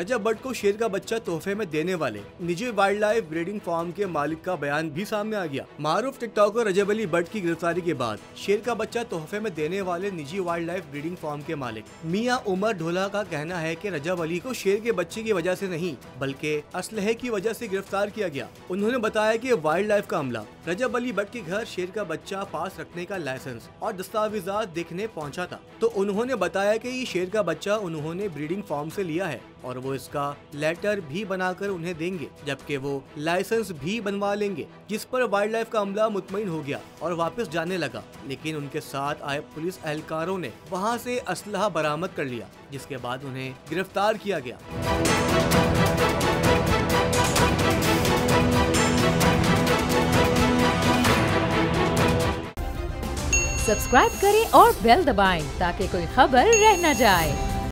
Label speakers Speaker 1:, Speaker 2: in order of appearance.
Speaker 1: रजब but को शेर का बच्चा तोहफे में देने वाले निजी वाइल्ड लाइफ ब्रीडिंग फार्म के मालिक का बयान भी सामने आ गया। मारूफ टिकटॉकर रजब अली बट की गिरफ्तारी के बाद शेर का बच्चा तोहफे में देने वाले निजी वाइल्ड लाइफ ब्रीडिंग फार्म के मालिक मियां उमर ढोला का कहना है कि रजब अली को शेर के बच्चे की वजह से नहीं बल्कि असलहे की वजह से गिरफ्तार किया गया। उन्होंने बताया कि वाइल्ड लाइफ का अमला रजब अली बट के घर शेर का बच्चा पास रखने का लाइसेंस और दस्तावेजात देखने पहुंचा था, तो उन्होंने बताया कि ये शेर का बच्चा उन्होंने ब्रीडिंग फार्म से लिया है और वो इसका लेटर भी बनाकर उन्हें देंगे, जबकि वो लाइसेंस भी बनवा लेंगे। जिस पर वाइल्ड लाइफ का अमला मुतमईन हो गया और वापस जाने लगा, लेकिन उनके साथ आए पुलिस एहलकारों ने वहां से असलहा बरामद कर लिया, जिसके बाद उन्हें गिरफ्तार किया गया।
Speaker 2: सब्सक्राइब करें और बेल दबाएं ताकि कोई खबर रह न जाए।